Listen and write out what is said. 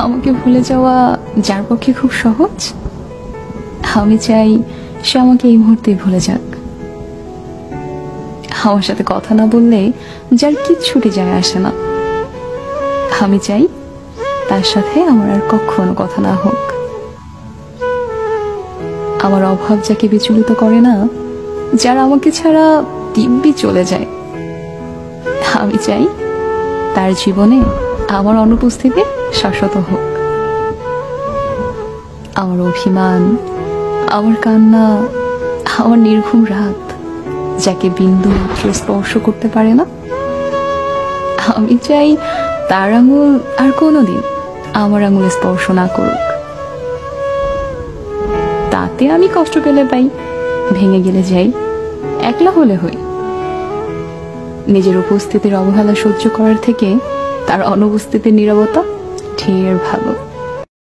আমাকে ভুলে যাওয়া যার পক্ষে খুব সহজ, আমি চাই সে আমাকে এই মুহূর্তে ভুলে যাক। আমার সাথে কথা না বললে যার কিচ্ছুটি যায় আসে না, আমি চাই তার সাথে আমার আর কখনো কথা না হোক। আমার অভাব যাকে বিচলিত করে না, যারা আমাকে ছাড়া দিব্যি চলে যায়, আমি চাই তার জীবনে আমার অনুপস্থিতি শাশ্বত হোক। আমার অভিমান, আমার কান্না, আমার নির্ঘুম রাত যাকে বিন্দু মাত্র স্পর্শ করতে পারে না, আমি চাই তার আঙুল আর কোনোদিন আমার আঙুল স্পর্শ না করুক। তাতে আমি কষ্ট পেলে পাই, ভেঙে গেলে যাই, একলা হলে হই। নিজের উপস্থিতির অবহেলা সহ্য করার থেকে তার অনুপস্থিতির নীরবতা ঢের ভালো।